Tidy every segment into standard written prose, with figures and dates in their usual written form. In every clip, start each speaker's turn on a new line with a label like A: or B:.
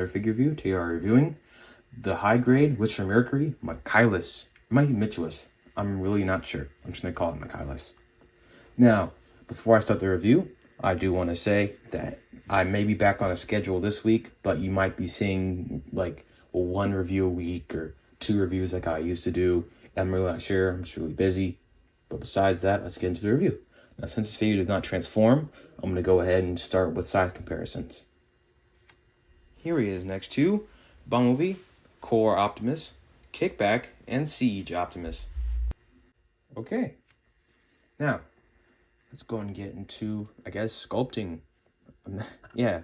A: another figure review. Today we are reviewing the high grade, which for mercury, michaelis. It might be michaelis. I'm really not sure. I'm just going to call it michaelis. Now, before I start the review, I do want to say that I may be back on a schedule this week, but you might be seeing like one review a week or 2 reviews like I used to do. I'm really not sure. I'm just really busy. But besides that, let's get into the review. Now, since this figure does not transform, I'm going to go ahead and start with size comparisons. Here he is next to Bumblebee, Core Optimus, Kickback, and Siege Optimus. Okay, now let's go and get into, I guess, sculpting. Yeah.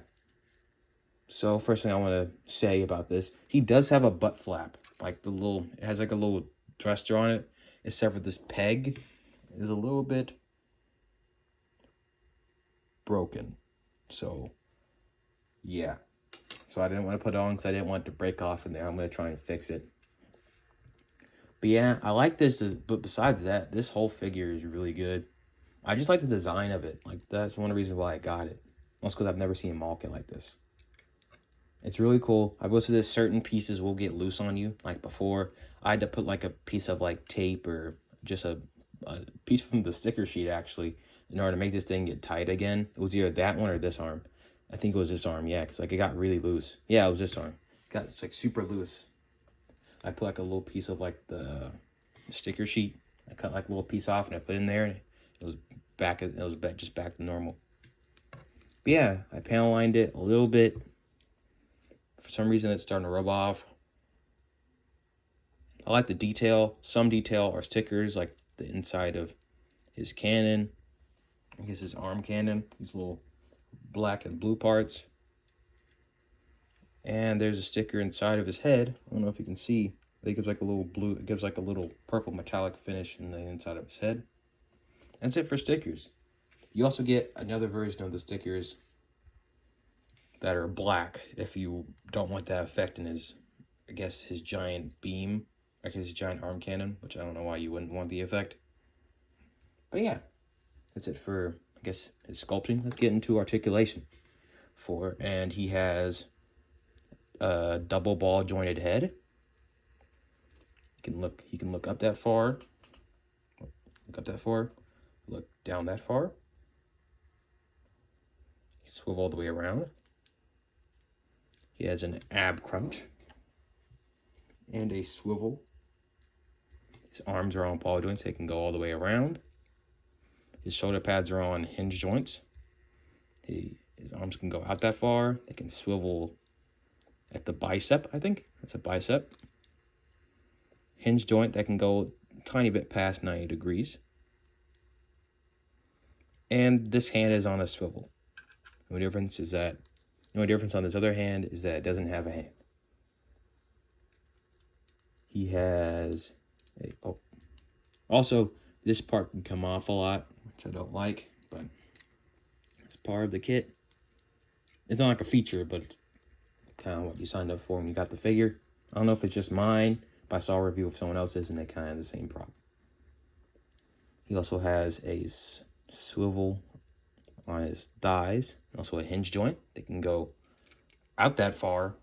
A: So first thing I want to say about this, he does have a butt flap, like it has like a little dresser on it, except for this peg is a little bit broken. So yeah, so I didn't want to put it on because I didn't want it to break off in there. I'm going to try and fix it. But yeah, I like this, but besides that, this whole figure is really good. I just like the design of it. Like, that's one of the reasons why I got it. Also because I've never seen a mall kit like this. It's really cool. I will say that certain pieces will get loose on you. Like before, I had to put like a piece of like tape or just a piece from the sticker sheet actually in order to make this thing get tight again. It was either that one or this arm. I think it was this arm, yeah, because like it got really loose. Yeah, it was this arm. It's like super loose. I put like a little piece of like the sticker sheet. I cut like a little piece off and I put it in there, and it was back. It was just back to normal. But yeah, I panel lined it a little bit. For some reason, it's starting to rub off. I like the detail. Some detail are stickers, like the inside of his cannon. I guess his arm cannon. These little black and blue parts. And there's a sticker inside of his head. I don't know if you can see. It gives like a little blue. It gives like a little purple metallic finish in the inside of his head. That's it for stickers. You also get another version of the stickers that are black if you don't want that effect in his, I guess, his giant beam, like his giant arm cannon, which I don't know why you wouldn't want the effect. But yeah, that's it for, I guess, his sculpting. Let's get into articulation. And he has a double ball jointed head. He can look up that far. Look up that far. Look down that far. Swivel all the way around. He has an ab crunch and a swivel. His arms are on ball joints. They can go all the way around. His shoulder pads are on hinge joints. His arms can go out that far. They can swivel at the bicep, I think. That's a bicep. Hinge joint that can go a tiny bit past 90 degrees. And this hand is on a swivel. The only difference on this other hand is that it doesn't have a hand. He has also, this part can come off a lot, which I don't like, but it's part of the kit. It's not like a feature, but kind of what you signed up for when you got the figure. I don't know if it's just mine, but I saw a review of someone else's and they kind of have the same problem. He also has a swivel on his thighs, also a hinge joint. They can go out that far.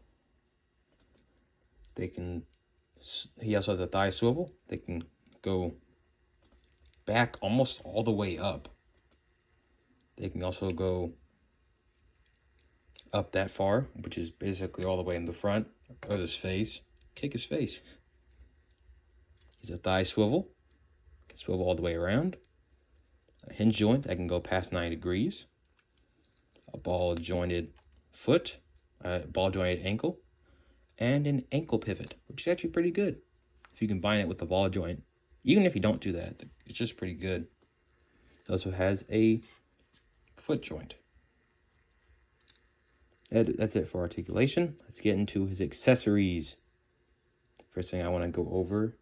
A: He also has a thigh swivel. They can go back almost all the way up. They can also go up that far, which is basically all the way in the front of his face. Kick his face. He's a thigh swivel. Can swivel all the way around. A hinge joint that can go past 90 degrees. A ball jointed foot. A ball jointed ankle. And an ankle pivot, which is actually pretty good if you combine it with the ball joint. Even if you don't do that, it's just pretty good. It also has a foot joint. That's it for articulation. Let's get into his accessories. First thing I want to go over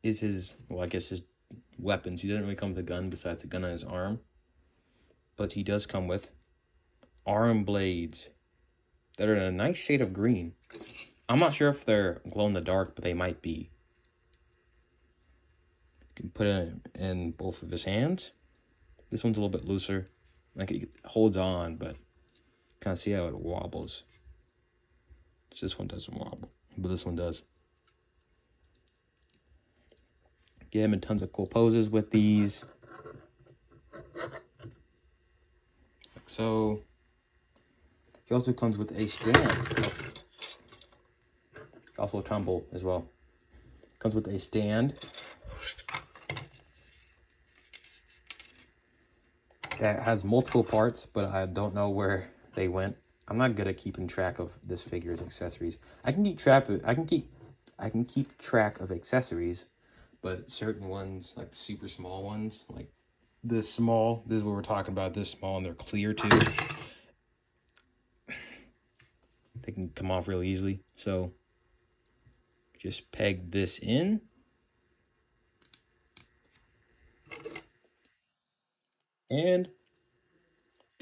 A: is his weapons. He doesn't really come with a gun besides a gun on his arm. But he does come with arm blades that are in a nice shade of green. I'm not sure if they're glow in the dark, but they might be. You can put it in both of his hands. This one's a little bit looser. Like it holds on, but kind of see how it wobbles. This one doesn't wobble, but this one does. Get him in tons of cool poses with these. Like so. He also comes with a stand. Also a tumble as well. Comes with a stand that has multiple parts, but I don't know where they went. I'm not good at keeping track of this figure's accessories. I can keep track of accessories, but certain ones, like the super small ones, like this small, this is what we're talking about, this small, and they're clear too. They can come off really easily. So just peg this in. And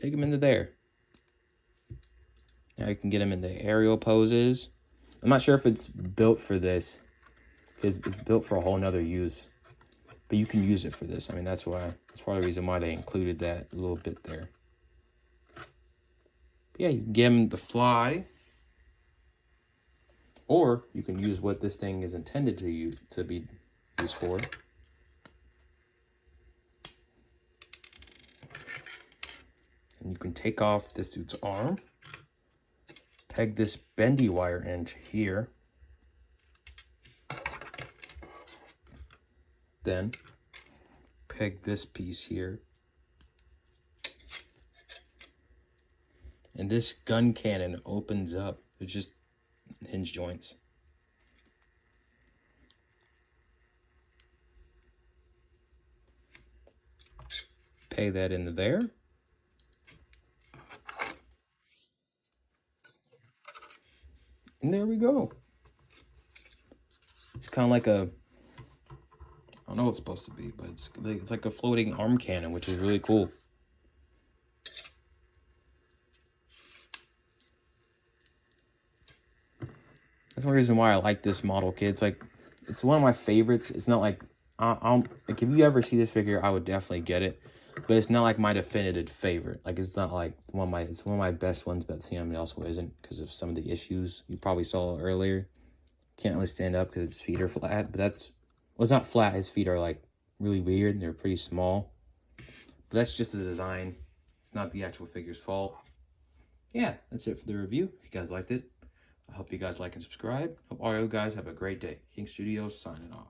A: peg them into there. Now you can get them in the aerial poses. I'm not sure if it's built for this, because it's built for a whole nother use. But you can use it for this. I mean, that's part of the reason why they included that little bit there. But yeah, you can get them to fly. Or you can use what this thing is intended to be used for. And you can take off this dude's arm. Peg this bendy wire into here. Then peg this piece here. And this gun cannon opens up. They're just hinge joints. Peg that into there. And there we go. It's kind of like I don't know what it's supposed to be, but it's like a floating arm cannon, which is really cool. That's one reason why I like this model, kids. Like, it's one of my favorites. It's not like, like if you ever see this figure, I would definitely get it. But it's not like my definitive favorite. Like, it's not like it's one of my best ones, but it also isn't because of some of the issues you probably saw earlier. Can't really stand up because his feet are flat, but well, it's not flat. His feet are like really weird. They're pretty small. But that's just the design. It's not the actual figure's fault. Yeah, that's it for the review. If you guys liked it, I hope you guys like and subscribe. Hope all you guys have a great day. King Studios signing off.